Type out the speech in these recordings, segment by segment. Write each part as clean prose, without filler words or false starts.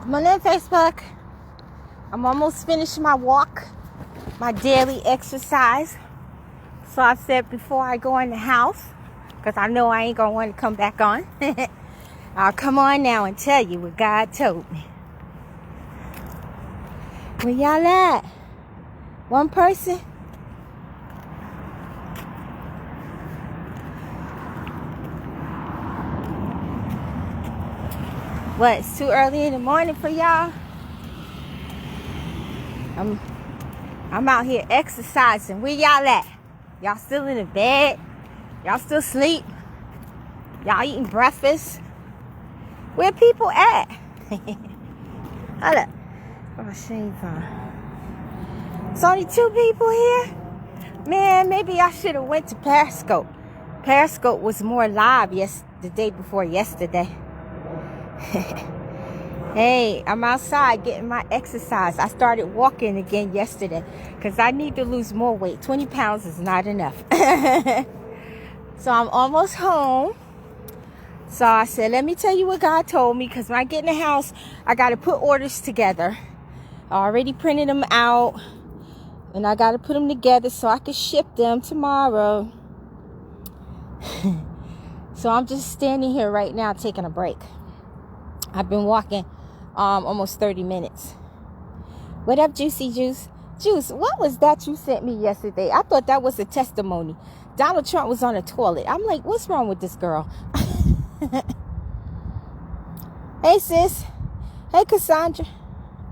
I'm on Facebook. I'm almost finished my walk, my daily exercise. So I said before I go in the house, because I know I ain't going to want to come back on, I'll come on now and tell you what God told me. Where y'all at? One person? What, it's too early in the morning for y'all? I'm out here exercising. Where y'all at? Y'all still in the bed? Y'all still asleep? Y'all eating breakfast? Where people at? Hold up. Oh, my shades on. It's only 2 people here? Man, maybe I should have went to Periscope. Periscope was more live the day before yesterday. Hey, I'm outside getting my exercise. I started walking again yesterday because I need to lose more weight. 20 pounds is not enough. So I'm almost home. So I said, let me tell you what God told me, because when I get in the house, I got to put orders together. I already printed them out, and I got to put them together so I can ship them tomorrow. So I'm just standing here right now taking a break. I've been walking almost 30 minutes. What up, Juicy Juice? Juice, what was that you sent me yesterday? I thought that was a testimony. Donald Trump was on the toilet. I'm like, what's wrong with this girl? Hey, sis. Hey, Cassandra.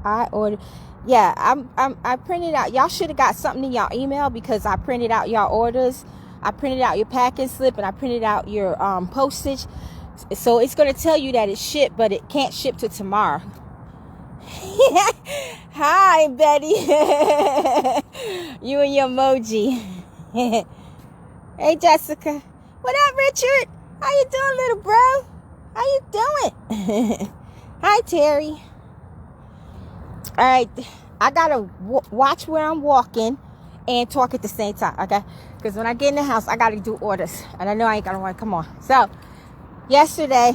I ordered. Yeah, I printed out. Y'all should have got something in y'all email, because I printed out y'all orders. I printed out your packing slip, and I printed out your postage. So it's going to tell you that it's shipped, but it can't ship till tomorrow. Hi, Betty. You and your emoji. Hey, Jessica. What up, Richard? How you doing, little bro? How you doing? Hi, Terry. All right. I got to watch where I'm walking and talk at the same time, okay? Because when I get in the house, I got to do orders. And I know I ain't going to want to come on. So, yesterday,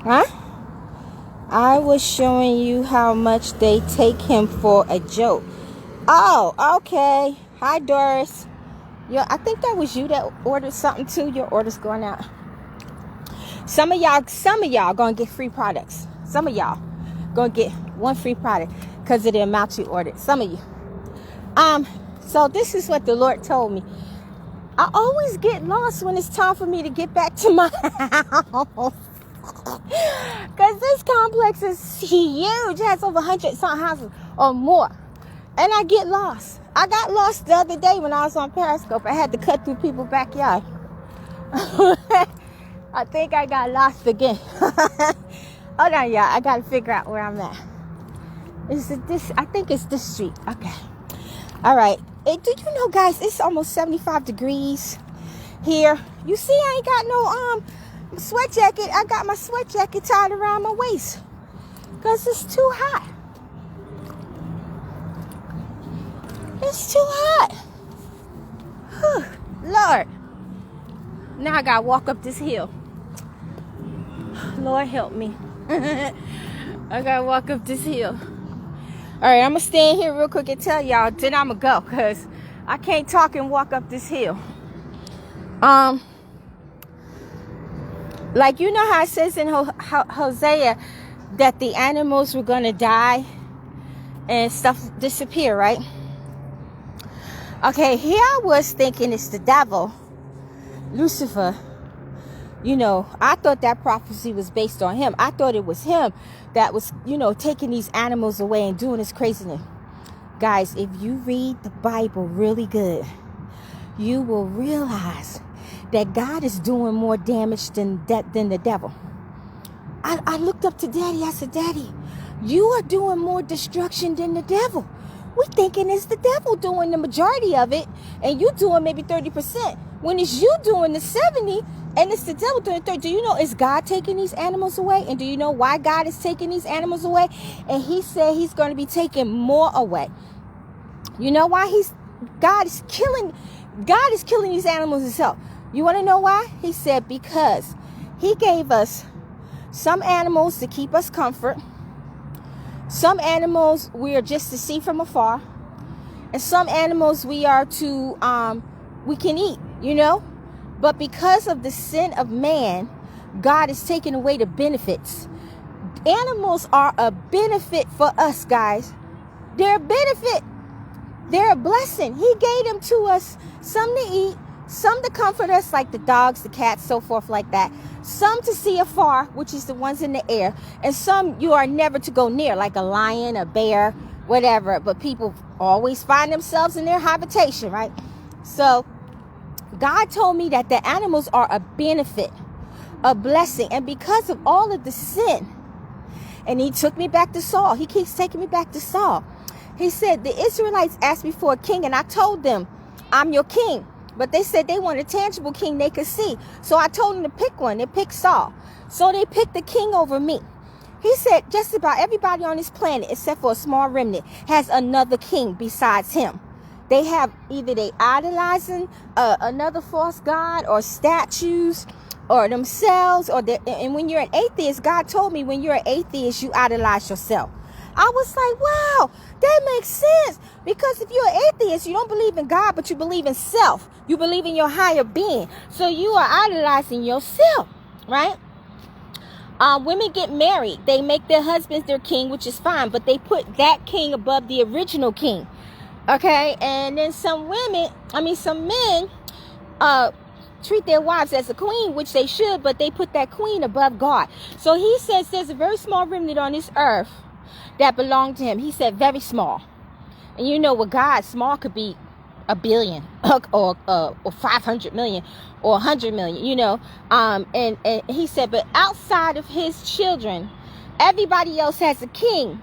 I was showing you how much they take him for a joke. Oh, okay. Hi, Doris. Yeah, I think that was you that ordered something too. Your order's going out. Some of y'all gonna get free products. Some of y'all gonna get one free product because of the amount you ordered. Some of you. So this is what the Lord told me. I always get lost when it's time for me to get back to my house. Because this complex is huge. It has over 100-some houses or more. And I get lost. I got lost the other day when I was on Periscope. I had to cut through people's backyard. I think I got lost again. Hold on, y'all. I got to figure out where I'm at. Is it this? I think it's this street. Okay. All right. Hey, do you know, guys, it's almost 75 degrees here. You see, I ain't got no sweat jacket. I got my sweat jacket tied around my waist because it's too hot. It's too hot. Whew, Lord. Now I gotta walk up this hill. Lord help me. I gotta walk up this hill. Alright, I'm gonna stand here real quick and tell y'all, then I'm gonna go, because I can't talk and walk up this hill. Like, you know how it says in Hosea that the animals were gonna die and stuff disappear, right? Okay, here I was thinking it's the devil, Lucifer. You know, I thought that prophecy was based on him. I thought it was him that was, taking these animals away and doing this craziness. Guys, if you read the Bible really good, you will realize that God is doing more damage than the devil. I looked up to Daddy. I said, Daddy, you are doing more destruction than the devil. We're thinking it's the devil doing the majority of it, and you doing maybe 30%. When it's you doing the 70%, and it's the devil doing 30%. Do you know it's God taking these animals away? And do you know why God is taking these animals away? And he said he's going to be taking more away. You know why God is killing these animals himself. You want to know why? He said because he gave us some animals to keep us comfort. Some animals we are just to see from afar, and some animals we are to we can eat, you know. But because of the sin of man, God is taking away the benefits. Animals are a benefit for us, guys. They're a benefit. They're a blessing. He gave them to us, some to eat, some to comfort us, like the dogs, the cats, so forth like that. Some to see afar, which is the ones in the air. And some you are never to go near, like a lion, a bear, whatever. But people always find themselves in their habitation, right? So God told me that the animals are a benefit, a blessing. And because of all of the sin, and he took me back to Saul. He keeps taking me back to Saul. He said, the Israelites asked me for a king, and I told them, I'm your king. But they said they want a tangible king they could see. So I told them to pick one. They picked Saul. So they picked the king over me. He said just about everybody on this planet, except for a small remnant, has another king besides him. They have either they idolizing another false god or statues or themselves. And when you're an atheist, God told me when you're an atheist, you idolize yourself. I was like, wow, that makes sense. Because if you're an atheist, you don't believe in God, but you believe in self. You believe in your higher being. So you are idolizing yourself, right? Women get married. They make their husbands their king, which is fine. But they put that king above the original king. Okay? And then some men treat their wives as a queen, which they should. But they put that queen above God. So he says there's a very small remnant on this earth that belong to him. He said very small. And you know with God, small could be 1 billion or 500 million or 100 million, you know. And he said, but outside of his children, everybody else has a king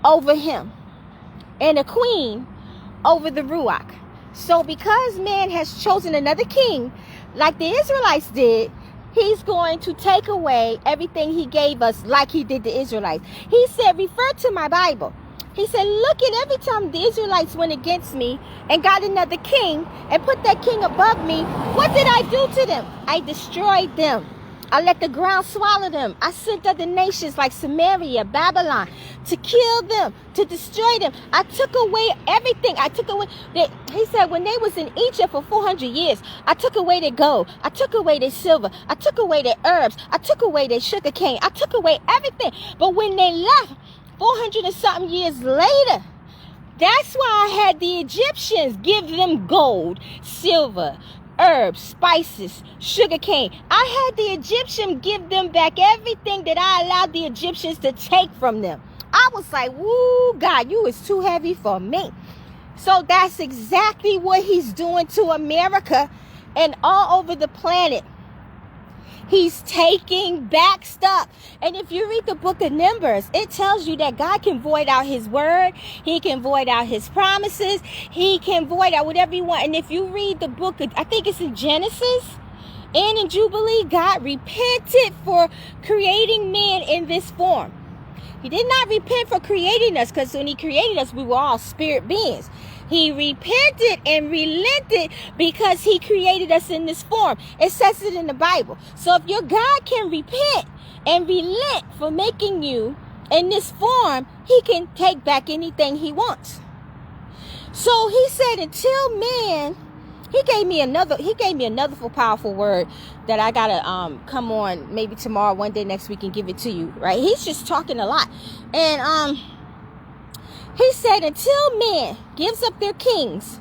over him and a queen over the Ruach. So because man has chosen another king, like the Israelites did, he's going to take away everything he gave us like he did the Israelites. He said, refer to my Bible. He said, look at every time the Israelites went against me and got another king and put that king above me. What did I do to them? I destroyed them. I let the ground swallow them. I sent other nations like Samaria, Babylon, to kill them, to destroy them. I took away everything. I took away, he said, when they was in Egypt for 400 years, I took away their gold. I took away their silver. I took away their herbs. I took away their sugar cane. I took away everything. But when they left, 400 and something years later, that's why I had the Egyptians give them gold, silver, herbs, spices, sugar cane. I had the Egyptians give them back everything that I allowed the Egyptians to take from them. I was like, woo, God, you is too heavy for me. So that's exactly what he's doing to America and all over the planet. He's taking back stuff. And if you read the book of Numbers, it tells you that God can void out his word. He can void out his promises. He can void out whatever you want. And if you read the book, I think it's in Genesis and in Jubilee, God repented for creating man in this form. He did not repent for creating us, because when he created us, we were all spirit beings. He repented and relented because he created us in this form. It says it in the Bible. So if your God can repent and relent for making you in this form, he can take back anything he wants. So he said, until man, he gave me another powerful word that I gotta come on maybe tomorrow, one day next week, and give it to you. Right? He's just talking a lot. And he said, until man gives up their kings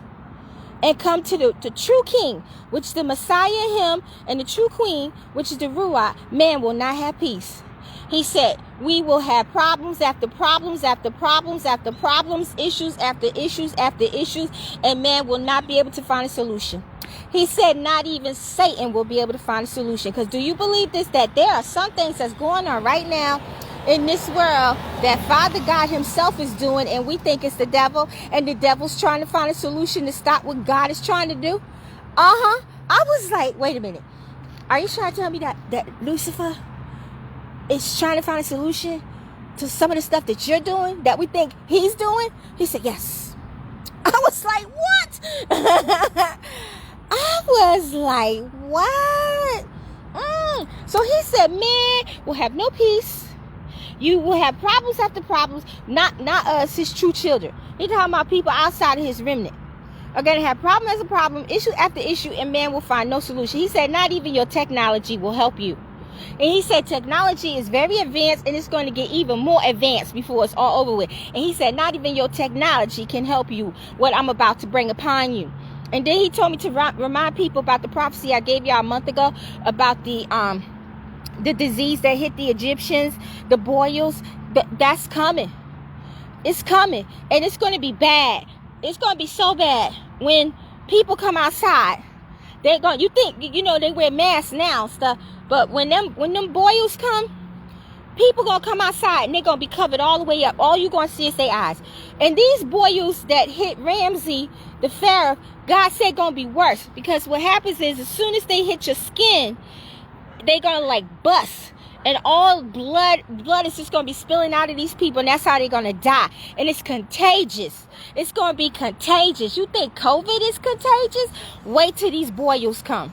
and come to the true king, which the Messiah, him, and the true queen, which is the Ruach, man will not have peace. He said, we will have problems after problems after problems after problems, issues after issues after issues, and man will not be able to find a solution. He said not even Satan will be able to find a solution. Because do you believe this, that there are some things that's going on right now in this world that Father God himself is doing, and we think it's the devil, and the devil's trying to find a solution to stop what God is trying to do? I was like, wait a minute. Are you trying to tell me that Lucifer is trying to find a solution to some of the stuff that you're doing, that we think he's doing? He said, yes. I was like, what? I was like, what? So he said, man will have no peace. You will have problems after problems. Not us, his true children. He's talking about people outside of his remnant are going to have problem after problem, issue after issue, and man will find no solution. He said not even your technology will help you. And he said technology is very advanced, and it's going to get even more advanced before it's all over with. And he said not even your technology can help you what I'm about to bring upon you. And then he told me to remind people about the prophecy I gave y'all a month ago about the disease that hit the Egyptians, the boils. That's coming. It's coming, and it's going to be bad. It's going to be so bad when people come outside. They're going. You think they wear masks now and stuff, but when them boils come, people gonna come outside and they're gonna be covered all the way up. All you gonna see is their eyes. And these boils that hit Ramsey, the Pharaoh, God said gonna be worse, because what happens is as soon as they hit your skin, they gonna like bust. And all blood is just going to be spilling out of these people. And that's how they're going to die. And it's contagious. It's going to be contagious. You think COVID is contagious? Wait till these boils come.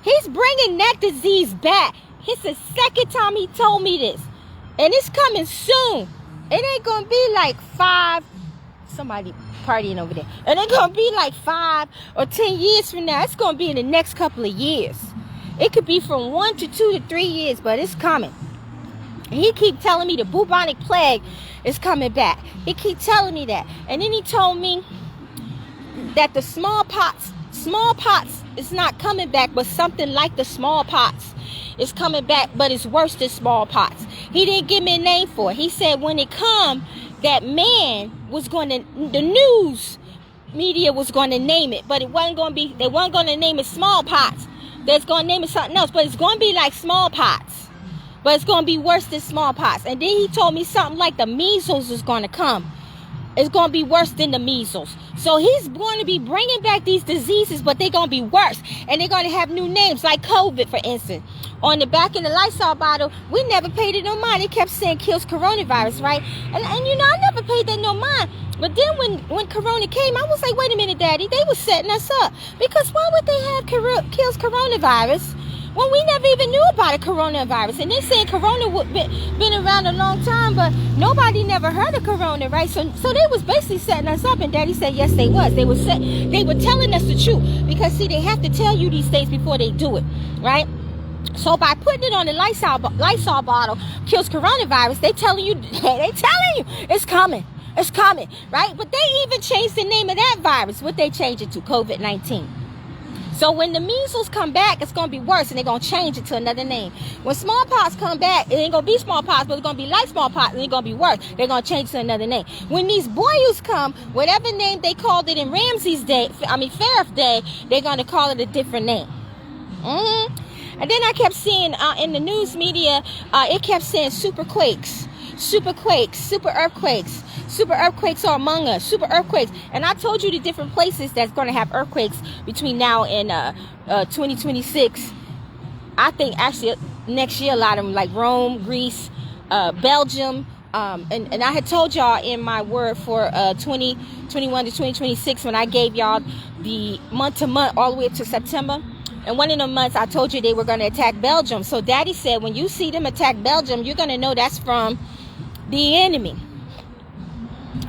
He's bringing that disease back. It's the second time he told me this. And it's coming soon. It ain't going to be like 5. Somebody partying over there. It ain't going to be like 5 or 10 years from now. It's going to be in the next couple of years. It could be from 1 to 2 to 3 years, but it's coming. And he keep telling me the bubonic plague is coming back. He keep telling me that. And then he told me that the smallpox is not coming back, but something like the smallpox is coming back, but it's worse than smallpox. He didn't give me a name for it. He said when it come, that man was going to, the news media was going to name it, but it wasn't going to be, they weren't going to name it smallpox. That's going to name it something else, but it's going to be like smallpox, but it's going to be worse than smallpox. And then he told me something like the measles is going to come. It's going to be worse than the measles. So he's going to be bringing back these diseases, but they're going to be worse. And they're going to have new names, like COVID, for instance. On the back of the Lysol bottle, we never paid it no mind. It kept saying kills coronavirus, right? And I never paid that no mind. But then when Corona came, I was like, wait a minute, Daddy. They were setting us up. Because why would they have kills coronavirus when we never even knew about a coronavirus? And they said Corona been around a long time, but nobody never heard of Corona, right? So they was basically setting us up. And Daddy said, yes, they was. They were telling us the truth. Because, see, they have to tell you these things before they do it, right? So by putting it on the Lysol bottle, kills coronavirus, they telling you it's coming. It's coming, right? But they even changed the name of that virus. What they changed it to? COVID-19. So when the measles come back, it's going to be worse, and they're going to change it to another name. When smallpox come back, it ain't going to be smallpox, but it's going to be like smallpox, and it's going to be worse. They're going to change it to another name. When these boils come, whatever name they called it in Pharaoh's day, they're going to call it a different name. And then I kept seeing in the news media, it kept saying super earthquakes. Super earthquakes are among us. Super earthquakes. And I told you the different places that's going to have earthquakes between now and 2026. I think actually next year a lot of them, like Rome, Greece, Belgium. And I had told y'all in my word for 2021 to 2026 when I gave y'all the month to month all the way up to September. And one of the months I told you they were going to attack Belgium. So Daddy said when you see them attack Belgium, you're going to know that's from the enemy.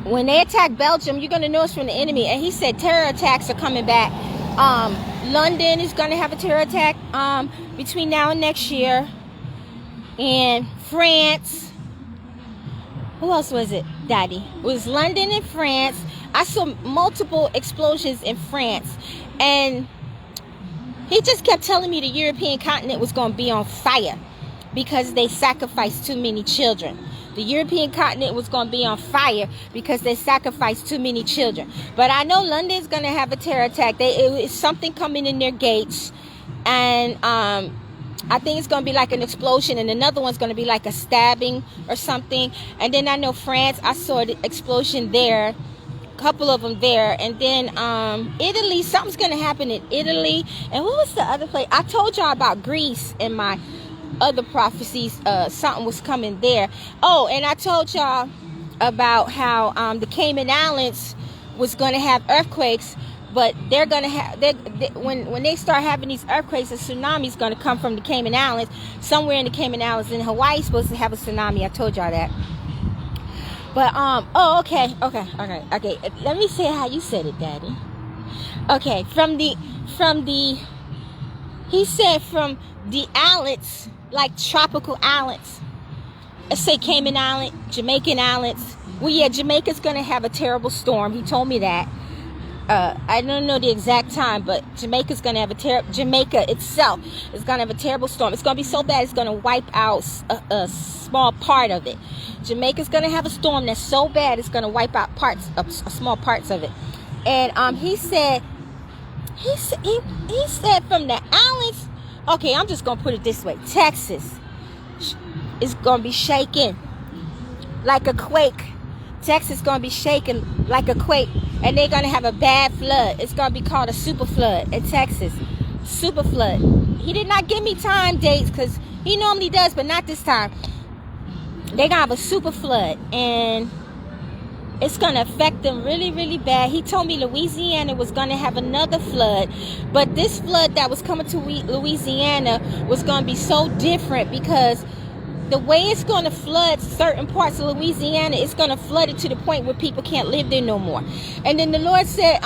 When they attack Belgium, you're going to know it's from the enemy. And he said terror attacks are coming back. London is going to have a terror attack between now and next year. And France. Who else was it, Daddy? It was London and France. I saw multiple explosions in France. And he just kept telling me the European continent was going to be on fire because they sacrificed too many children. The European continent was going to be on fire because they sacrificed too many children. But I know London's going to have a terror attack. It's something coming in their gates. And I think it's going to be like an explosion. And another one's going to be like a stabbing or something. And then I know France, I saw the explosion there. Couple of them there. And then Italy, something's going to happen in Italy. And what was the other place? I told y'all about Greece in my other prophecies. Something was coming there. Oh, and I told y'all about how the Cayman Islands was going to have earthquakes, But they're gonna have when they start having these earthquakes, a tsunami's gonna come from the Cayman Islands. Somewhere in the Cayman Islands, in Hawaii, supposed to have a tsunami. I told y'all that. But oh, okay. Let me say how you said it, Daddy. Okay, from the he said from the islands, like tropical islands. Let's say Cayman Island, Jamaican Islands. Well, yeah, Jamaica's gonna have a terrible storm. He told me that. I don't know the exact time, but Jamaica's gonna have Jamaica itself is gonna have a terrible storm. It's gonna be so bad it's gonna wipe out a small part of it. Jamaica's gonna have a storm that's so bad it's gonna wipe out small parts of it. And he said from the islands. Okay, I'm just gonna put it this way: Texas is gonna be shaking like a quake. Texas is gonna be shaking like a quake. And they're going to have a bad flood. It's going to be called a super flood in Texas. Super flood. He did not give me time dates because he normally does, but not this time. They're going to have a super flood. And it's going to affect them really, really bad. He told me Louisiana was going to have another flood. But this flood that was coming to Louisiana was going to be so different because the way it's going to flood certain parts of Louisiana, it's going to flood it to the point where people can't live there no more. And then the Lord said,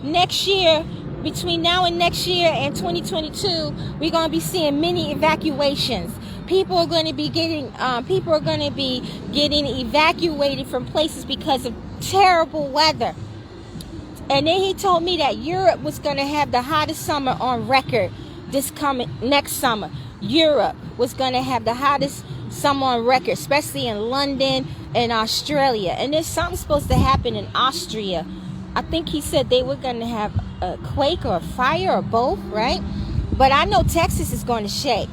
next year, between now and next year and 2022, we're going to be seeing many evacuations. People are going to be getting evacuated from places because of terrible weather. And then he told me that Europe was going to have the hottest summer on record next summer. Europe was going to have the hottest summer on record, especially in London and Australia. And there's something supposed to happen in Austria. I think he said they were going to have a quake or a fire or both, right? But I know Texas is going to shake.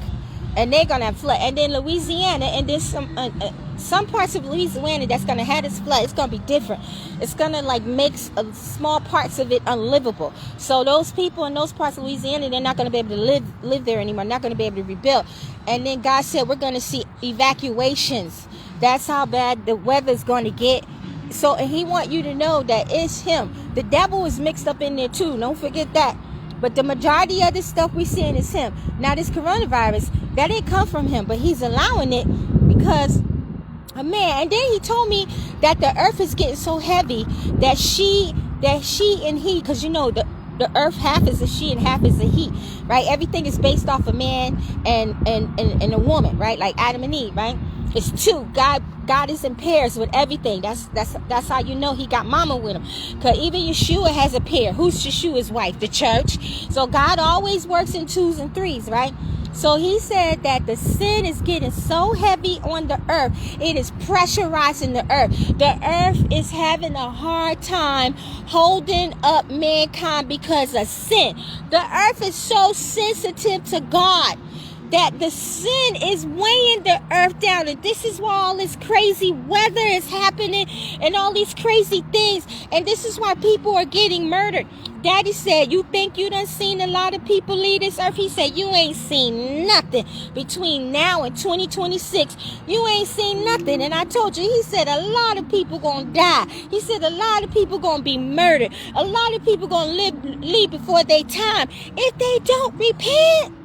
And they're going to have flood. And then Louisiana, and there's some parts of Louisiana that's going to have this flood. It's going to be different. It's going to make small parts of it unlivable. So those people in those parts of Louisiana, they're not going to be able to live there anymore. Not going to be able to rebuild. And then God said we're going to see evacuations. That's how bad the weather is going to get. So and he want you to know that it's him. The devil is mixed up in there too. Don't forget that. But the majority of this stuff we're seeing is him. Now this coronavirus, that didn't come from him, but he's allowing it because a man. And then he told me that the earth is getting so heavy that she and he, because you know the earth half is a she and half is a he, right? Everything is based off a man and a woman, right? Like Adam and Eve, right? It's two. God is in pairs with everything. That's how you know he got mama with him. Because even Yeshua has a pair. Who's Yeshua's wife? The church. So God always works in twos and threes, right? So he said that the sin is getting so heavy on the earth. It is pressurizing the earth. The earth is having a hard time holding up mankind because of sin. The earth is so sensitive to God that the sin is weighing the earth down. And this is why all this crazy weather is happening and all these crazy things. And this is why people are getting murdered. Daddy said, you think you done seen a lot of people leave this earth? He said, you ain't seen nothing between now and 2026. You ain't seen nothing. And I told you, he said, a lot of people gonna die. He said, a lot of people gonna be murdered. A lot of people gonna leave before their time if they don't repent.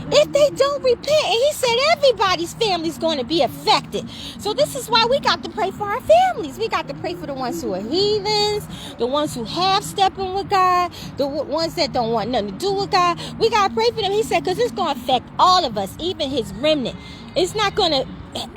If they don't repent, and he said everybody's family is going to be affected. So this is why we got to pray for our families. We got to pray for the ones who are heathens, the ones who have stepping with God, the ones that don't want nothing to do with God. We got to pray for them. He said, because it's going to affect all of us, even his remnant. It's not going to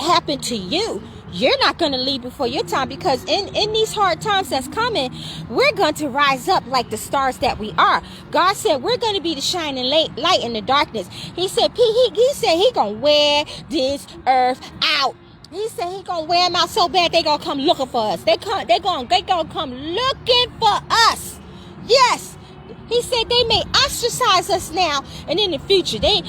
happen to you. You're not going to leave before your time, because in these hard times that's coming, we're going to rise up like the stars that we are. God said we're going to be the shining light in the darkness. He said he going to wear this earth out. He said he going to wear them out so bad they going to come looking for us. They going to come looking for us. Yes. He said they may ostracize us now and in the future. They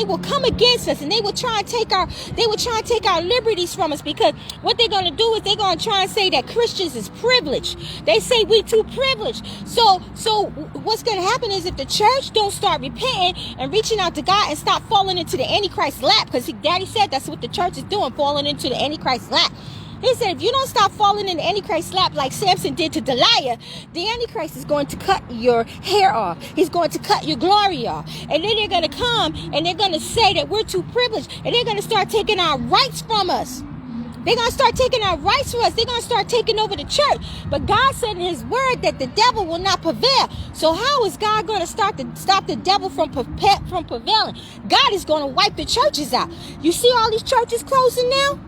will come against us, and they will try and take our liberties from us, because what they're going to do is they're going to try and say that Christians is privileged. They say we too privileged. So what's going to happen is if the church don't start repenting and reaching out to God and stop falling into the Antichrist lap, because Daddy said that's what the church is doing, falling into the Antichrist lap. He said, if you don't stop falling in the Antichrist's lap like Samson did to Delilah, the Antichrist is going to cut your hair off. He's going to cut your glory off. And then they're going to come and they're going to say that we're too privileged. And they're going to start taking our rights from us. They're going to start taking our rights from us. They're going to start taking over the church. But God said in his word that the devil will not prevail. So how is God going to stop the devil from prevailing? God is going to wipe the churches out. You see all these churches closing now?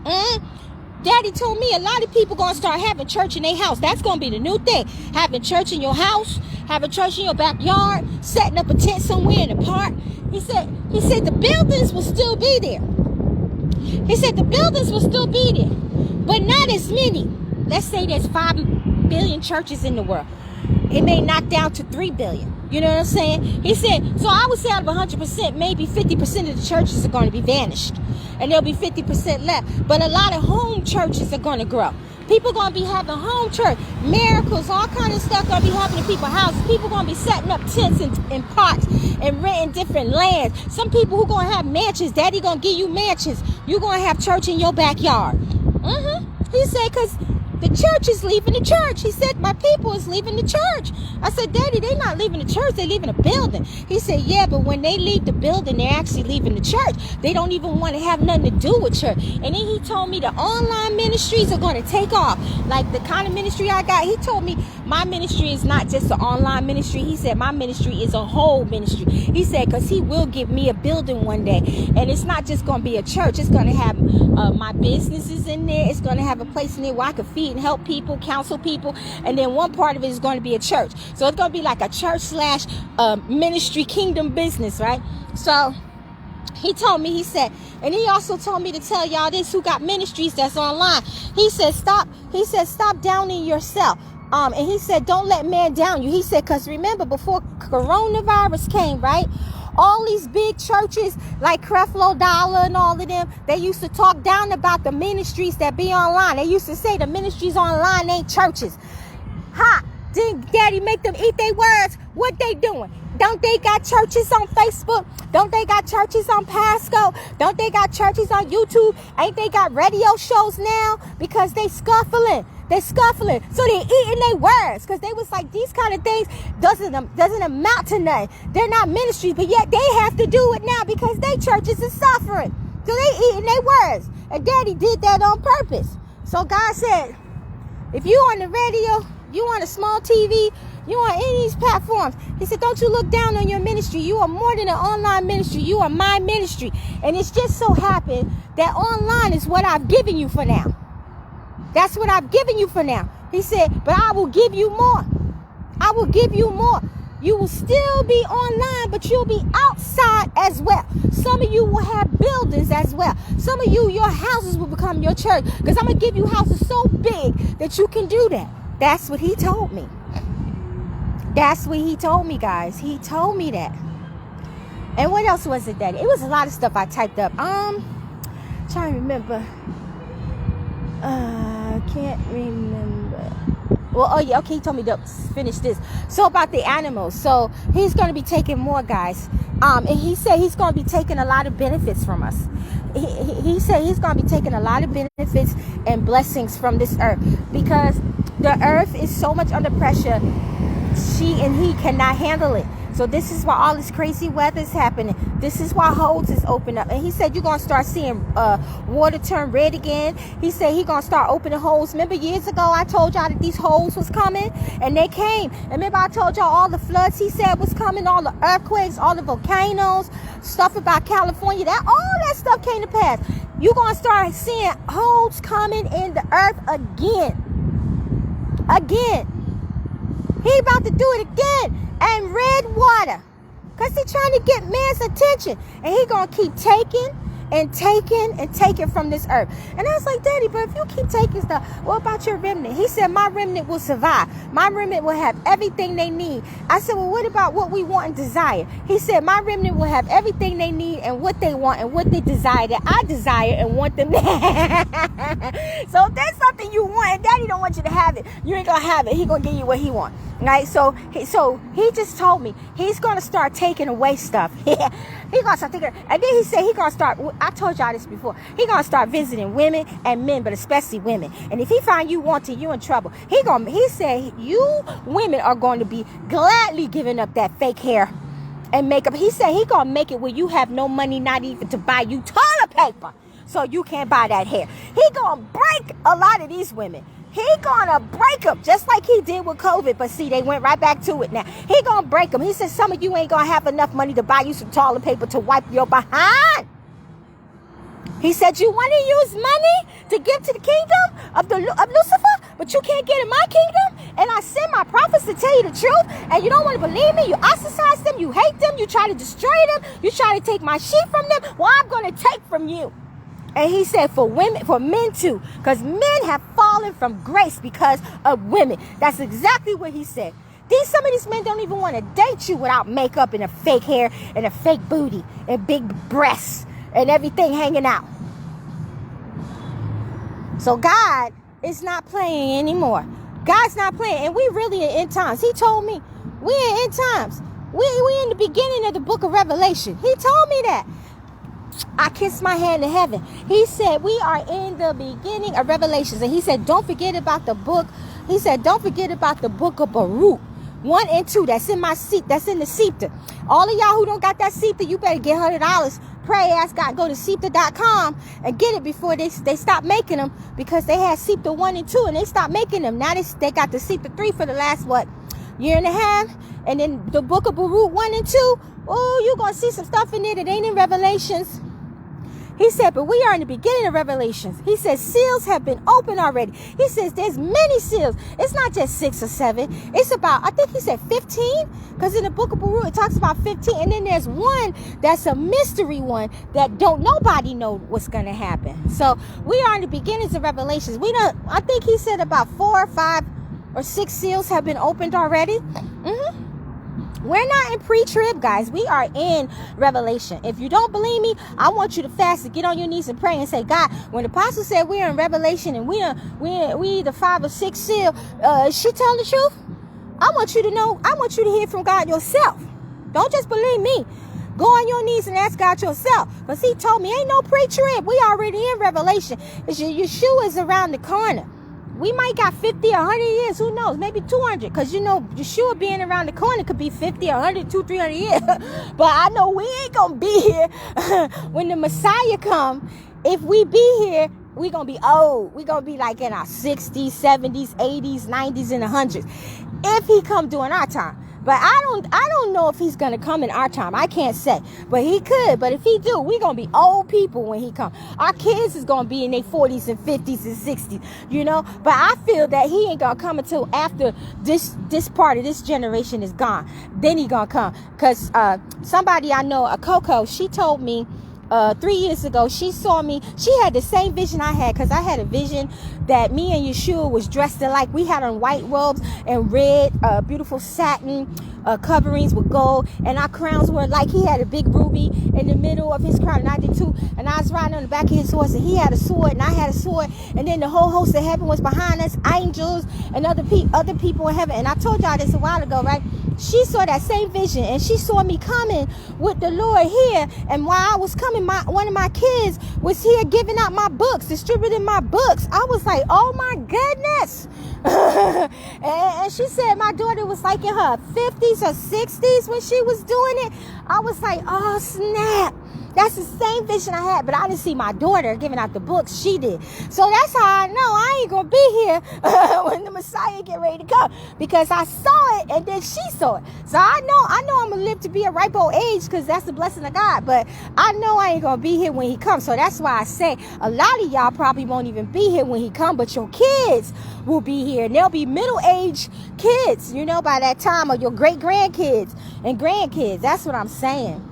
Daddy told me a lot of people going to start having church in their house. That's going to be the new thing. Having church in your house, having church in your backyard, setting up a tent somewhere in the park. He said the buildings will still be there. He said the buildings will still be there, but not as many. Let's say there's 5 billion churches in the world. It may knock down to 3 billion. You know what I'm saying? He said, so I would say out of 100%, maybe 50% of the churches are going to be vanished. And there'll be 50% left. But a lot of home churches are going to grow. People are going to be having home church. Miracles, all kind of stuff going to be happening in people's houses. People are going to be setting up tents in parks and renting different lands. Some people who going to have mansions. Daddy going to give you mansions. You're going to have church in your backyard. He said, because the church is leaving the church. He said, my people is leaving the church. I said, Daddy, they're not leaving the church. They're leaving the building. He said, yeah, but when they leave the building, they're actually leaving the church. They don't even want to have nothing to do with church. And then he told me the online ministries are going to take off. Like the kind of ministry I got, he told me my ministry is not just an online ministry. He said, my ministry is a whole ministry. He said, because he will give me a building one day. And it's not just going to be a church. It's going to have my businesses in there. It's going to have a place in there where I can feed and help people, counsel people, and then one part of it is going to be a church. So it's going to be like a church slash ministry kingdom business, right? So he told me, he said, and he also told me to tell y'all this who got ministries that's online. He said stop downing yourself. And he said don't let man down you. He said because remember before coronavirus came, right? All these big churches like Creflo Dollar and all of them, they used to talk down about the ministries that be online. They used to say the ministries online ain't churches. Didn't Daddy make them eat their words? What they doing? Don't they got churches on Facebook? Don't they got churches on Periscope? Don't they got churches on YouTube? Ain't they got radio shows now? Because they scuffling. They're scuffling. So they're eating their words. Because they was like, these kind of things doesn't amount to nothing. They're not ministries, but yet they have to do it now because they churches are suffering. So they eating their words. And Daddy did that on purpose. So God said, if you on the radio, you on a small TV, you on any of these platforms, he said, don't you look down on your ministry. You are more than an online ministry. You are my ministry. And it's just so happened that online is what I've given you for now. That's what I've given you for now. He said, but I will give you more. I will give you more. You will still be online, but you'll be outside as well. Some of you will have buildings as well. Some of you, your houses will become your church. Because I'm going to give you houses so big that you can do that. That's what he told me. That's what he told me, guys. He told me that. And what else was it, Daddy? It was a lot of stuff I typed up. Trying to remember. I can't remember. Well, oh yeah, okay, he told me to finish this. So about the animals. So he's going to be taking more, guys. And he said he's going to be taking a lot of benefits from us. He said he's going to be taking a lot of benefits and blessings from this earth. Because the earth is so much under pressure. She and he cannot handle it. So this is why all this crazy weather is happening. This is why holes is open up. And he said you're going to start seeing water turn red again. He said he's going to start opening holes. Remember years ago I told y'all that these holes was coming? And they came. And remember I told y'all all the floods he said was coming, all the earthquakes, all the volcanoes, stuff about California. All that stuff came to pass. You're going to start seeing holes coming in the earth again. Again. He about to do it again. And red water. Because he's trying to get man's attention. And he going to keep taking and taking and taking from this earth. And I was like, Daddy, but if you keep taking stuff, what about your remnant? He said, my remnant will survive. My remnant will have everything they need. I said, well, what about what we want and desire? He said, my remnant will have everything they need and what they want and what they desire that I desire and want them. So if there's something you want and Daddy don't want you to have it, you ain't going to have it. He going to give you what he wants. Right, so he just told me he's gonna start taking away stuff. He gonna start taking, and then he said he gonna start. I told y'all this before. He gonna start visiting women and men, but especially women. And if he find you wanting, you in trouble. He said you women are going to be gladly giving up that fake hair and makeup. He said he gonna make it where you have no money, not even to buy you toilet paper, so you can't buy that hair. He gonna break a lot of these women. He gonna break them just like he did with COVID. But see, they went right back to it now. He gonna break them. He said some of you ain't gonna have enough money to buy you some toilet paper to wipe your behind. He said you want to use money to give to the kingdom of Lucifer, but you can't get in my kingdom. And I send my prophets to tell you the truth, and you don't want to believe me. You ostracize them. You hate them. You try to destroy them. You try to take my sheep from them. Well, I'm gonna take from you. And he said for women, for men too, because men have fallen from grace because of women. That's exactly what he said. Some of these men don't even want to date you without makeup and a fake hair and a fake booty and big breasts and everything hanging out. So God is not playing anymore. God's not playing, and we really in end times. He told me we in end times. We in the beginning of the book of Revelation. He told me that. I kissed my hand in heaven. He said we are in the beginning of Revelations. And he said don't forget about the book. He said don't forget about the book of Baruch 1 and 2. That's in my seat. That's in the Scepter. All of y'all who don't got that Scepter, you better get $100. Pray, ask God, go to Scepter.com and get it before they stop making them, because they had Scepter 1 and 2 and they stopped making them. Now they got the Scepter 3 for the last year and a half. And then the book of Baruch 1 and 2. Oh, you're going to see some stuff in there that ain't in Revelations. He said, but we are in the beginning of Revelations. He says seals have been opened already. He says there's many seals. It's not just 6 or 7. It's about, I think he said 15. Because in the book of Baruch, it talks about 15. And then there's one that's a mystery one that nobody know what's going to happen. So we are in the beginnings of Revelations. I think he said about 4 or 5 or 6 seals have been opened already. We're not in pre-trib, guys. We are in Revelation. If you don't believe me, I want you to fast and get on your knees and pray and say, God, when the apostle said we're in Revelation and we the 5 or 6 seal, is she telling the truth? I want you to know. I want you to hear from God yourself. Don't just believe me. Go on your knees and ask God yourself. Because he told me ain't no pre-trib. We already in Revelation. Yeshua is around the corner. We might got 50 or 100 years. Who knows? Maybe 200. Because, Yeshua being around the corner could be 50 or 100, 200, 300 years. But I know we ain't going to be here when the Messiah come. If we be here, we going to be old. We going to be like in our 60s, 70s, 80s, 90s, and 100s. If he come during our time. But I don't know if he's going to come in our time. I can't say. But he could. But if he do, we're going to be old people when he come. Our kids is going to be in their 40s and 50s and 60s, But I feel that he ain't going to come until after this part of this generation is gone. Then he going to come. Because somebody I know, a Coco, she told me 3 years ago, she saw me. She had the same vision I had, because I had a vision that me and Yeshua was dressed alike. We had on white robes and red, beautiful satin coverings with gold, and our crowns were like, he had a big ruby in the middle of his crown, and I did too. And I was riding on the back of his horse, and he had a sword, and I had a sword, and then the whole host of heaven was behind us, angels and other people in heaven. And I told y'all this a while ago, right? She saw that same vision, and she saw me coming with the Lord here. And while I was coming, one of my kids was here giving out my books, distributing my books. I was like, oh my goodness. And she said my daughter was like in her 50s or 60s when she was doing it. I was like, oh snap. That's the same vision I had, but I didn't see my daughter giving out the books. She did. So that's how I know I ain't going to be here when the Messiah get ready to come, because I saw it and then she saw it. So I know I'm going to live to be a ripe old age, because that's the blessing of God. But I know I ain't going to be here when he comes. So that's why I say a lot of y'all probably won't even be here when he comes, but your kids will be here. And they'll be middle-aged kids, by that time, or your great-grandkids and grandkids. That's what I'm saying.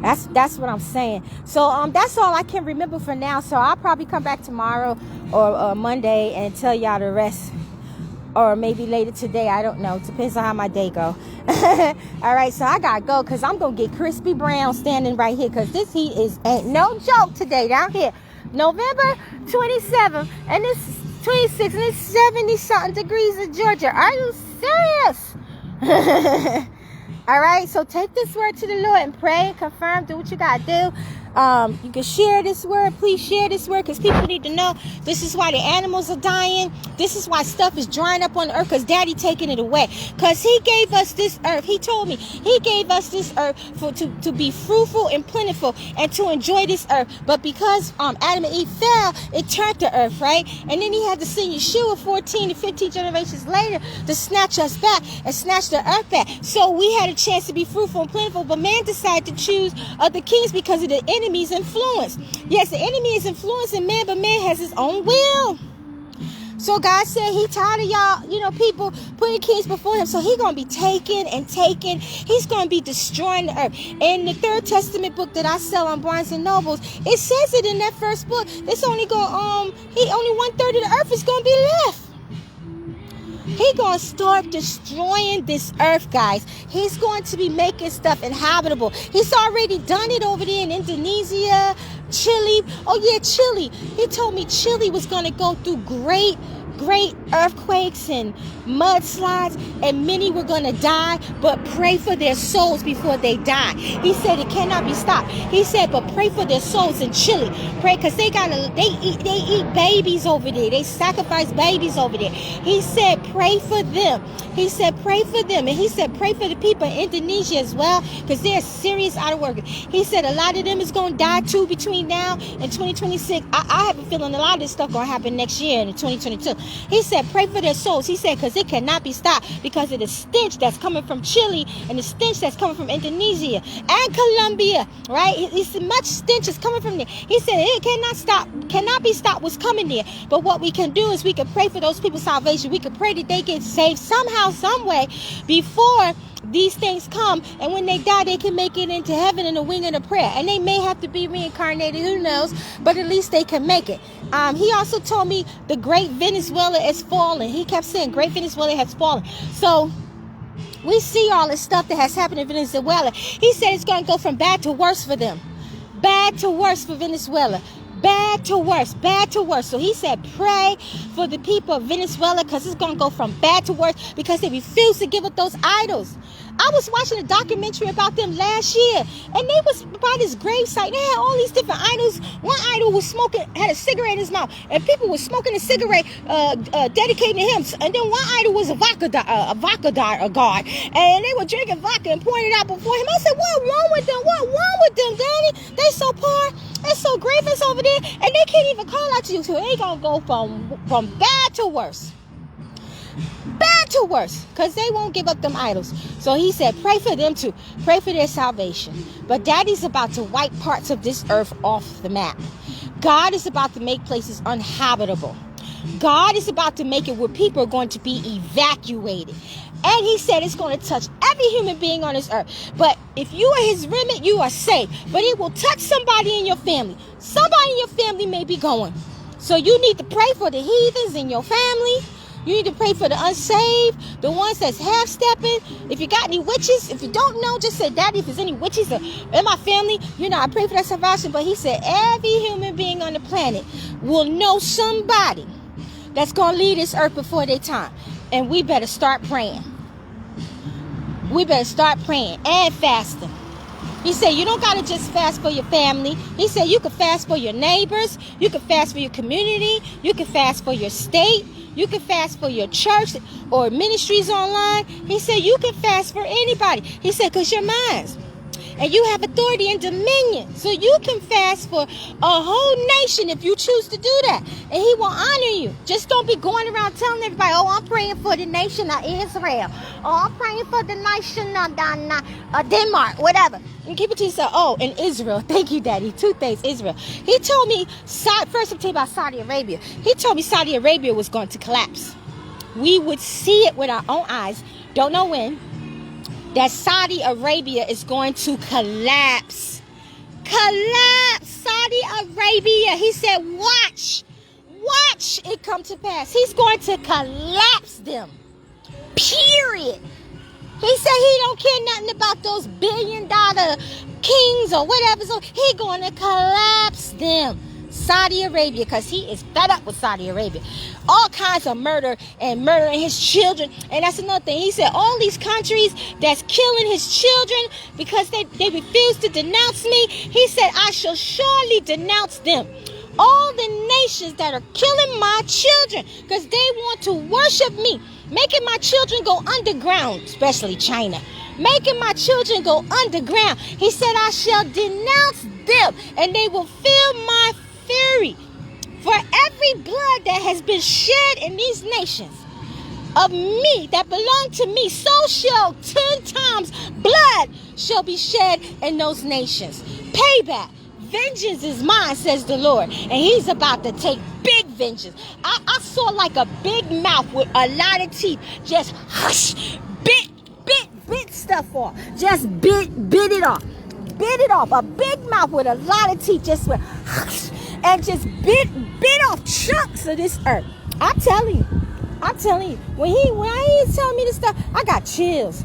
That's what I'm saying. So that's all I can remember for now. So I'll probably come back tomorrow or Monday and tell y'all the rest, or maybe later today. I don't know. It depends on how my day go. All right, so I gotta go, because I'm gonna get crispy brown standing right here, because this heat ain't no joke today down here. November 27th, and it's 26 and it's 70-something degrees in Georgia. Are you serious? All right, so take this word to the Lord and pray and confirm. Do what you got to do. You can share this word. Please share this word because people need to know this is why the animals are dying. This is why stuff is drying up on the earth because Daddy taking it away. Because he gave us this earth. He told me he gave us this earth to be fruitful and plentiful and to enjoy this earth. But because Adam and Eve fell, it turned the earth, right? And then he had to send Yeshua 14 to 15 generations later to snatch us back and snatch the earth back. So we had a chance to be fruitful and plentiful. But man decided to choose other kings because of the enemy's influence. Yes, the enemy is influencing man, but man has his own will. So God said he tired of y'all, people putting kings before him. So he's going to be taking and taking. He's going to be destroying the earth. In the Third Testament book that I sell on Barnes and Nobles, it says it in that first book. It's only going only 1/3 of the earth is going to be left. He's going to start destroying this earth, guys. He's going to be making stuff inhabitable. He's already done it over there in Indonesia, Chile. Oh, yeah, Chile. He told me Chile was going to go through great earthquakes and mudslides, and many were going to die, but pray for their souls before they die. He said it cannot be stopped. He said, but pray for their souls in Chile. Pray, because they eat babies over there. They sacrifice babies over there. He said, pray for them. He said, pray for them. And he said, pray for the people in Indonesia as well, because they're serious out of work. He said a lot of them is going to die too between now and 2026. I have a feeling a lot of this stuff going to happen next year in 2022. He said, pray for their souls. He said, because it cannot be stopped because of the stench that's coming from Chile and the stench that's coming from Indonesia and Colombia, right? He said, much stench is coming from there. He said, it cannot be stopped what's coming there. But what we can do is we can pray for those people's salvation. We can pray that they get saved somehow, some way before these things come, and when they die, they can make it into heaven in a wing and a prayer. And they may have to be reincarnated, who knows, but at least they can make it. He also told me the great Venezuela is falling. He kept saying great Venezuela has fallen. So we see all this stuff that has happened in Venezuela. He said it's going to go from bad to worse for them. Bad to worse for Venezuela. Bad to worse, bad to worse. So he said, pray for the people of Venezuela because it's going to go from bad to worse because they refuse to give up those idols. I was watching a documentary about them last year, and they was by this grave site. They had all these different idols. One idol was smoking, had a cigarette in his mouth, and people were smoking a cigarette, dedicating to him. And then one idol was a vodka god, and they were drinking vodka and pouring it out before him. I said, what wrong with them? What wrong with them, Daddy? They so poor. They're so grievous over there, and they can't even call out to you. So they gonna go from bad to worse. Bad to worse, because they won't give up them idols. So he said, pray for them too. Pray for their salvation. But Daddy's about to wipe parts of this earth off the map. God is about to make places uninhabitable. God is about to make it where people are going to be evacuated. And he said it's going to touch every human being on this earth. But if you are his remnant, you are safe. But it will touch somebody in your family. Somebody in your family may be going. So you need to pray for the heathens in your family. You need to pray for the unsaved, the ones that's half-stepping. If you got any witches, if you don't know, just say, Daddy, if there's any witches in my family, I pray for that salvation. But he said every human being on the planet will know somebody that's going to lead this earth before their time. And we better start praying. We better start praying and fasting. He said you don't got to just fast for your family. He said you can fast for your neighbors. You can fast for your community. You can fast for your state. You can fast for your church or ministries online. He said you can fast for anybody. He said because you're mine. And you have authority and dominion. So you can fast for a whole nation if you choose to do that. And he will honor you. Just don't be going around telling everybody, oh, I'm praying for the nation of Israel. Oh, I'm praying for the nation of Denmark, whatever. And keep it to yourself. Oh, in Israel. Thank you, Daddy. 2 things, Israel. He told me, first I'm telling you about Saudi Arabia. He told me Saudi Arabia was going to collapse. We would see it with our own eyes. Don't know when. That Saudi Arabia is going to collapse. Collapse. Saudi Arabia. He said, watch it come to pass. He's going to collapse them. Period. He said he don't care nothing about those $1 billion kings or whatever. So he's going to collapse them. Saudi Arabia, because he is fed up with Saudi Arabia. All kinds of murder and murdering his children. And that's another thing. He said all these countries that's killing his children because they refuse to denounce me. He said, I shall surely denounce them. All the nations that are killing my children because they want to worship me, making my children go underground, especially China, making my children go underground. He said, I shall denounce them and they will feel my fury. For every blood that has been shed in these nations of me that belong to me, so shall 10 times blood shall be shed in those nations. Payback. Vengeance is mine, says the Lord. And he's about to take big vengeance. I saw like a big mouth with a lot of teeth. Just hush, bit stuff off. Just bit it off. Bit it off. A big mouth with a lot of teeth just went hush, and just bit off chunks of this earth. I'm telling you. When he was telling me this stuff, I got chills.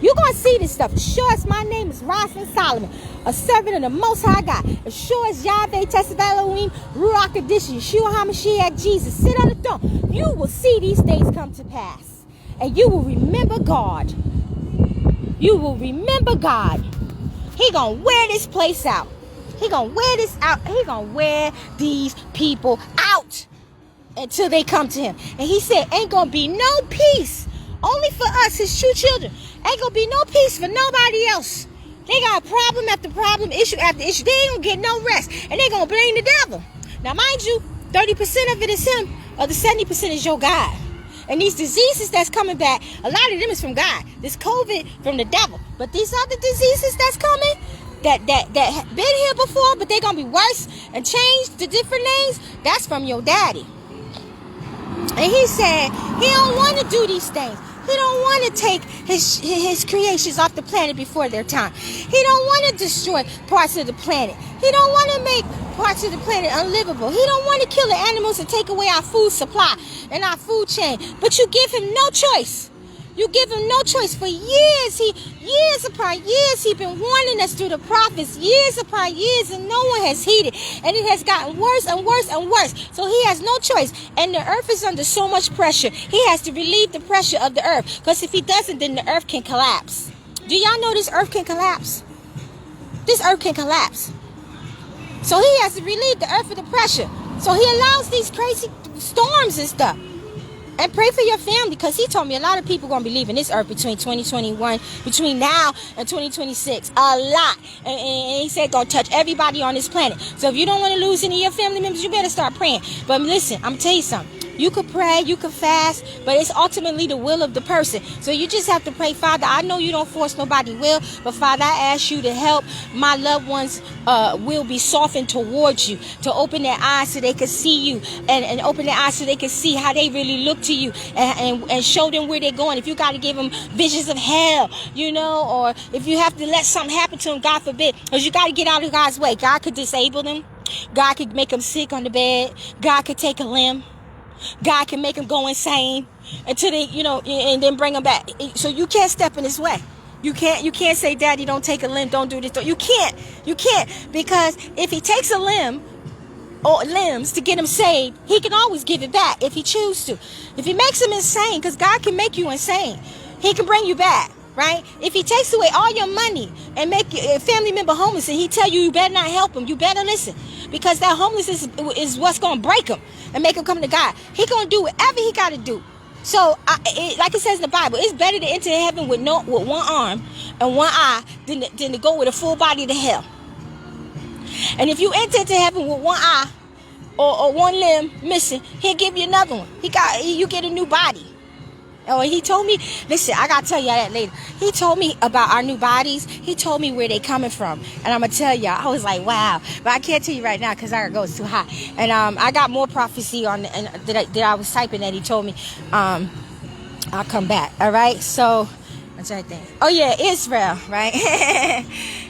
You're going to see this stuff. As sure as my name is Rosalind Solomon, a servant of the Most High God. As sure as Yahweh, FAYETTEVILLE, ELOHIM, Ruach Edition, Yeshua HaMashiach, Jesus, sit on the throne. You will see these things come to pass. And you will remember God. You will remember God. He going to wear this place out. He going to wear this out. He going to wear these people out until they come to him. And he said, ain't going to be no peace. Only for us, his true children. Ain't gonna be no peace for nobody else. They got problem after problem, issue after issue. They ain't gonna get no rest. And they gonna blame the devil. Now, mind you, 30% of it is him. Other 70% is your God. And these diseases that's coming back, a lot of them is from God. This COVID from the devil. But these other diseases that's coming, that been here before, but they gonna be worse and changed to different names, that's from your daddy. And he said he don't want to do these things. He don't want to take his creations off the planet before their time. He don't want to destroy parts of the planet. He don't want to make parts of the planet unlivable. He don't want to kill the animals and take away our food supply and our food chain. But you give him no choice. You give him no choice. For years upon years, he been warning us through the prophets, years upon years, and no one has heeded. And it has gotten worse and worse and worse. So he has no choice. And the earth is under so much pressure. He has to relieve the pressure of the earth. Because if he doesn't, then the earth can collapse. Do y'all know this earth can collapse? This earth can collapse. So he has to relieve the earth of the pressure. So he allows these crazy storms and stuff. And pray for your family, because he told me a lot of people going to be leaving this earth between 2021, between now and 2026. A lot. And he said going to touch everybody on this planet. So if you don't want to lose any of your family members, you better start praying. But listen, I'm going to tell you something. You could pray, you could fast, but it's ultimately the will of the person. So you just have to pray, Father, I know you don't force nobody's will, but Father, I ask you to help my loved ones will be softened towards you, to open their eyes so they can see you, and open their eyes so they can see how they really look to you, and show them where they're going. If you got to give them visions of hell, or if you have to let something happen to them, God forbid, because you got to get out of God's way. God could disable them. God could make them sick on the bed. God could take a limb. God can make them go insane until they, and then bring them back. So you can't step in his way. You can't say, Daddy, don't take a limb, don't do this. You can't, because if he takes a limb or limbs to get him saved, he can always give it back if he chooses to. If he makes him insane, because God can make you insane, he can bring you back. Right? If he takes away all your money and make a family member homeless, and he tell you better not help him, you better listen, because that homelessness is what's going to break him and make him come to God. He going to do whatever he got to do. So, like it says in the Bible, it's better to enter heaven with one arm and one eye than to go with a full body to hell. And if you enter into heaven with one eye or one limb missing, he'll give you another one. You get a new body. Oh, he told me, listen, I got to tell y'all that later. He told me about our new bodies. He told me where they coming from. And I'm going to tell y'all, I was like, wow. But I can't tell you right now because our goes too high. And I got more prophecy on that I was typing that he told me. I'll come back. All right. So, what's that thing? Oh, yeah, Israel, right?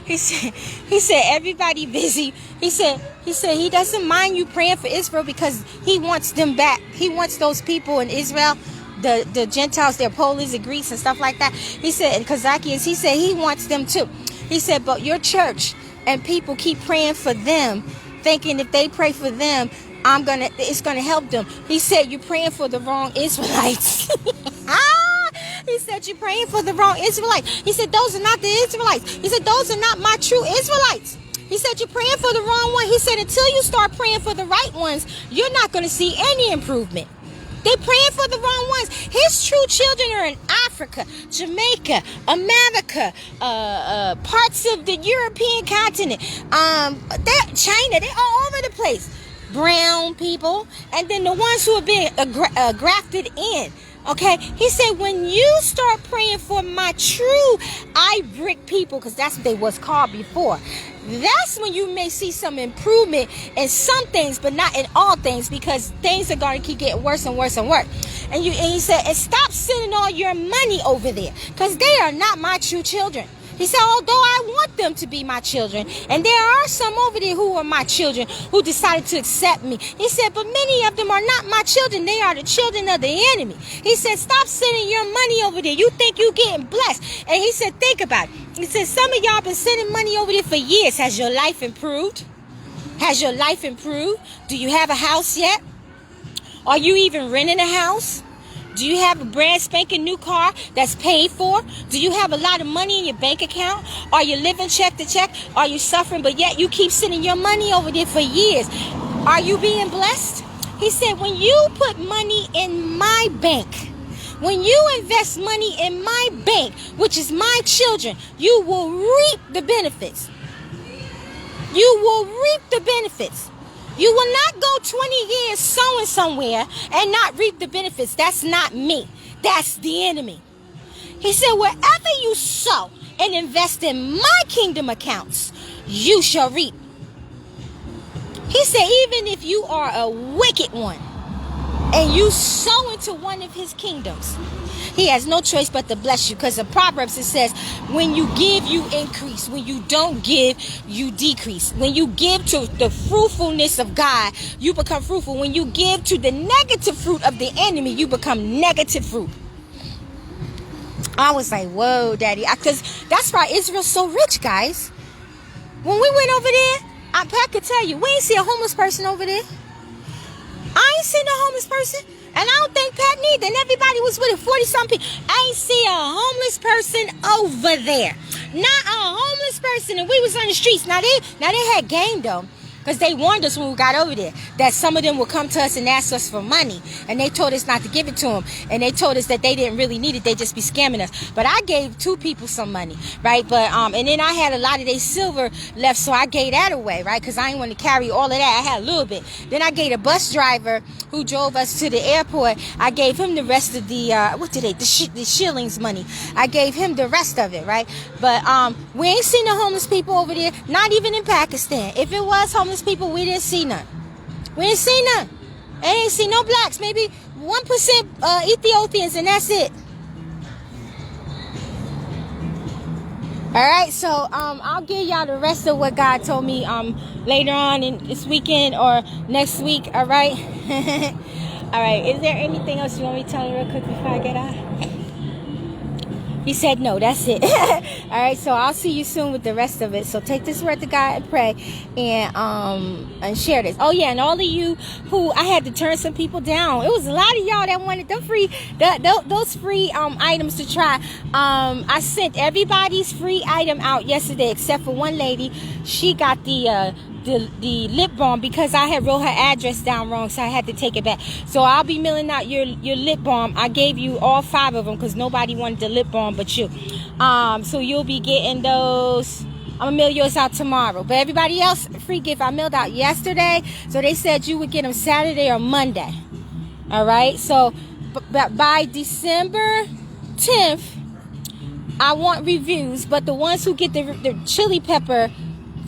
He said, everybody busy. He said he doesn't mind you praying for Israel because he wants them back. He wants those people in Israel, the Gentiles, their Polish, the Greeks and stuff like that. He said, and Kazakians, he wants them too. He said, but your church and people keep praying for them thinking if they pray for them, it's gonna help them. He said, you're praying for the wrong Israelites. He said, you're praying for the wrong Israelites. He said, those are not the Israelites. He said, those are not my true Israelites. He said, you're praying for the wrong one. He said, until you start praying for the right ones, you're not going to see any improvement. They're praying for the wrong ones. His true children are in Africa, Jamaica, America, parts of the European continent, they're China, they're all over the place. Brown people, and then the ones who are being grafted in. Okay, he said, when you start praying for my true brick people, because that's what they was called before, that's when you may see some improvement in some things, but not in all things, because things are going to keep getting worse and worse and worse. And he said, and stop sending all your money over there, because they are not my true children. He said, although I want them to be my children, and there are some over there who are my children who decided to accept me. He said, but many of them are not my children. They are the children of the enemy. He said, stop sending your money over there. You think you're getting blessed. And he said, think about it. He said, some of y'all been sending money over there for years. Has your life improved? Has your life improved? Do you have a house yet? Are you even renting a house? Do you have a brand spanking new car that's paid for? Do you have a lot of money in your bank account? Are you living check to check? Are you suffering, but yet you keep sending your money over there for years? Are you being blessed? He said, when you put money in my bank, when you invest money in my bank, which is my children, you will reap the benefits. You will reap the benefits. You will not go 20 years sowing somewhere and not reap the benefits. That's not me. That's the enemy. He said, wherever you sow and invest in my kingdom accounts, you shall reap. He said, even if you are a wicked one and you sow into one of his kingdoms, he has no choice but to bless you, because in Proverbs it says, when you give, you increase. When you don't give, you decrease. When you give to the fruitfulness of God, you become fruitful. When you give to the negative fruit of the enemy, you become negative fruit. I was like, whoa, Daddy. Because that's why Israel's so rich, guys. When we went over there, Pat could tell you, we ain't see a homeless person over there. I ain't seen a homeless person. And I don't think Pat neither. And everybody was with it, 40-something people. I ain't see a homeless person over there. Not a homeless person. And we was on the streets. Now they had game, though. Because they warned us when we got over there that some of them would come to us and ask us for money. And they told us not to give it to them. And they told us that they didn't really need it. They just be scamming us. But I gave 2 people some money, right? But and then I had a lot of their silver left, so I gave that away, right? Because I didn't want to carry all of that. I had a little bit. Then I gave a bus driver who drove us to the airport. I gave him the rest of the the shillings money. I gave him the rest of it, right? But we ain't seen no homeless people over there. Not even in Pakistan. If it was homeless people, we didn't see none. We didn't see none. I ain't see no blacks. Maybe 1% Ethiopians, and that's it. All right, so I'll give y'all the rest of what God told me later on in this weekend or next week. All right. All right. Is there anything else you want me to tell you real quick before I get out? He said no, that's it. All right, so I'll see you soon with the rest of it. So take this word to God and pray, and share this. Oh yeah, and all of you who I had to turn some people down. It was a lot of y'all that wanted those free items to try. I sent everybody's free item out yesterday except for one lady. She got the lip balm because I had wrote her address down wrong, so I had to take it back. So I'll be mailing out your lip balm. I gave you all 5 of them because nobody wanted the lip balm but you. So you'll be getting those. I'm gonna mail yours out tomorrow. But everybody else, free gift I mailed out yesterday. So they said you would get them Saturday or Monday. All right. So by December 10th, I want reviews. But the ones who get the chili pepper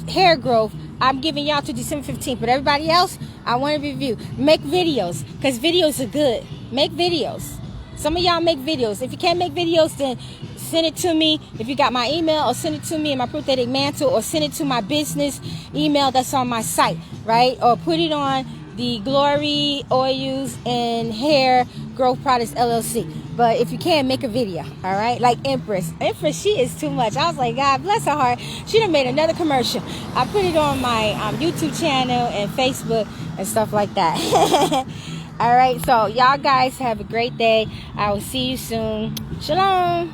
hair growth, I'm giving y'all to December 15th. But everybody else, I want a review. Make videos, because videos are good. Make videos. Some of y'all make videos. If you can't make videos, then send it to me. If you got my email, or send it to me in my prophetic mantle, or send it to my business email that's on my site, right? Or put it on the Glory Oils and Hair Growth Products LLC. But if you can, make a video, all right? Like Empress, she is too much. I was like, God bless her heart. She done made another commercial. I put it on my YouTube channel and Facebook and stuff like that. All right, so y'all guys have a great day. I will see you soon. Shalom.